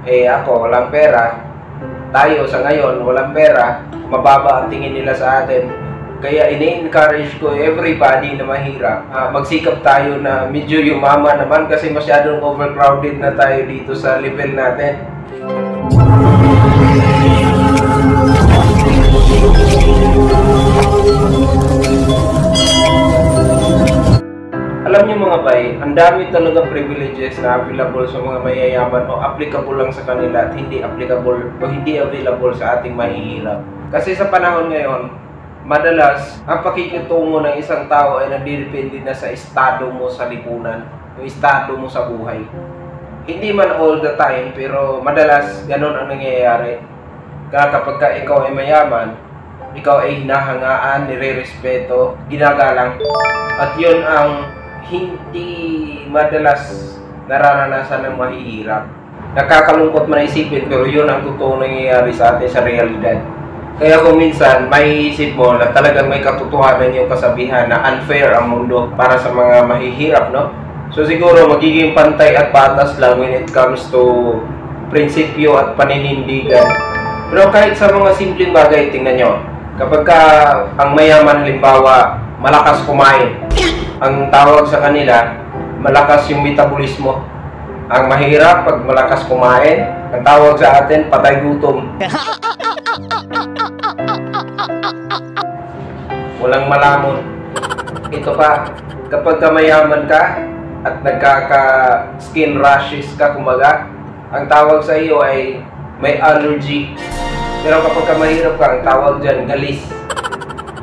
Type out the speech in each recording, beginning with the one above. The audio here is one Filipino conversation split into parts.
Ako, walang pera. Tayo sa ngayon, walang pera. Mababa ang tingin nila sa atin. Kaya ini-encourage ko everybody na mahirap. Magsikap tayo na medyo yumaman naman kasi masyadong overcrowded na tayo dito sa level natin. Alam niyo mga bay, ang dami talaga privileges na available sa mga mayayaman o applicable lang sa kanila at hindi applicable o hindi available sa ating mahihirap. Kasi sa panahon ngayon, madalas ang pakikitungo ng isang tao ay nagdidepende na sa estado mo sa lipunan o estado mo sa buhay. Hindi man all the time, pero madalas ganun ang nangyayari. Kaya kapag ikaw ay mayaman, ikaw ay hinahangaan, nire-respeto, ginagalang. At yun ang hindi madalas nararanasan ng mahihirap. Nakakalungkot man isipin, pero yun ang totoo nangyayari sa atin sa realidad. Kaya kung minsan may isip mo na talagang may katotohanan yung kasabihan na unfair ang mundo para sa mga mahihirap, no? So siguro magiging pantay at patas lang when it comes to prinsipyo at paninindigan. Pero kahit sa mga simpleng bagay, tingnan nyo, kapag ang mayaman halimbawa malakas kumain, ang tawag sa kanila, malakas yung metabolismo. Ang mahirap, pag malakas kumain, ang tawag sa atin, patay gutom. Walang malamon. Ito pa, kapag mayaman ka at nagkaka-skin rashes ka, kumbaga, ang tawag sa iyo ay may allergy. Pero kapag mahirap ka, ang tawag dyan, galis.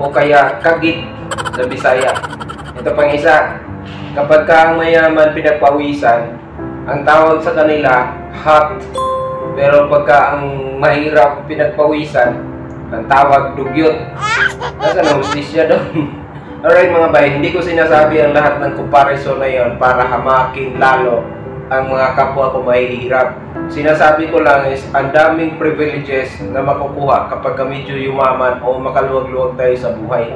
O kaya kagit sa Bisaya. Ito pang isa, kapag ang mayaman pinagpawisan, ang tawag sa kanila, hot. Pero pagka ang mahirap pinagpawisan, ang tawag, dugyot. Nasa na hustisya doon. Alright mga bay, hindi ko sinasabi ang lahat ng comparison na yon para hamakin lalo ang mga kapwa ko mahihirap. Sinasabi ko lang is, ang daming privileges na makukuha kapag medyo yumaman o makaluwag-luwag tayo sa buhay.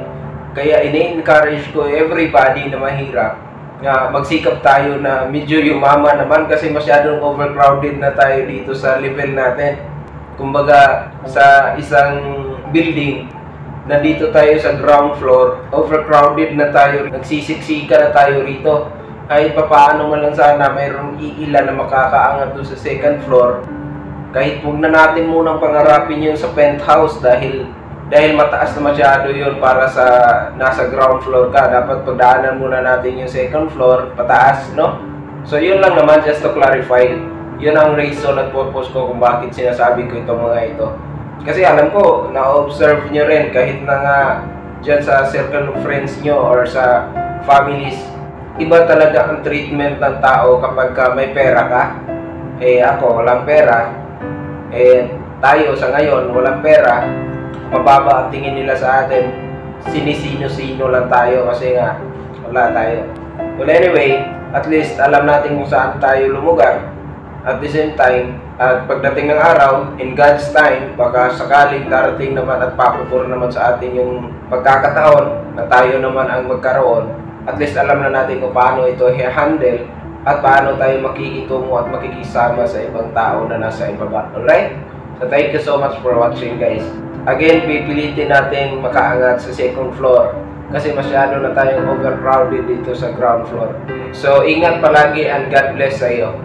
Kaya ini-encourage ko everybody na mahirap na magsikap tayo na medyo yumaman naman kasi masyadong overcrowded na tayo dito sa level natin. Kumbaga sa isang building, nandito tayo sa ground floor, overcrowded na tayo, nagsisiksika na tayo rito. Kahit papaano man lang sana mayroong iilan na makakaangat doon sa second floor. Kahit huwag na natin munang pangarapin yun sa penthouse dahil mataas na masyado yun para sa nasa ground floor ka. Dapat pagdaanan muna natin yung second floor, pataas, no? So yun lang naman, just to clarify. Yun ang reason at purpose ko kung bakit sinasabi ko itong mga ito. Kasi alam ko, na-observe nyo rin kahit na nga dyan sa circle of friends nyo or sa families, iba talaga ang treatment ng tao kapag may pera ka. Ako, walang pera. Tayo sa ngayon, walang pera. Mababa ang tingin nila sa atin. Sinisino-sino lang tayo kasi nga wala tayo. Well anyway, at least alam natin kung saan tayo lumugar. At the same time, at pagdating ng araw, in God's time, baka sakaling darating naman at papupuro naman sa atin yung pagkakataon na tayo naman ang magkaroon. At least alam na natin kung paano ito i-handle at paano tayo makikitungo at makikisama sa ibang tao na nasa ibaba. Alright? So thank you so much for watching guys. Again, pipilitin natin makaangat sa second floor kasi masyado na tayong overcrowded dito sa ground floor. So ingat palagi and God bless sa iyo.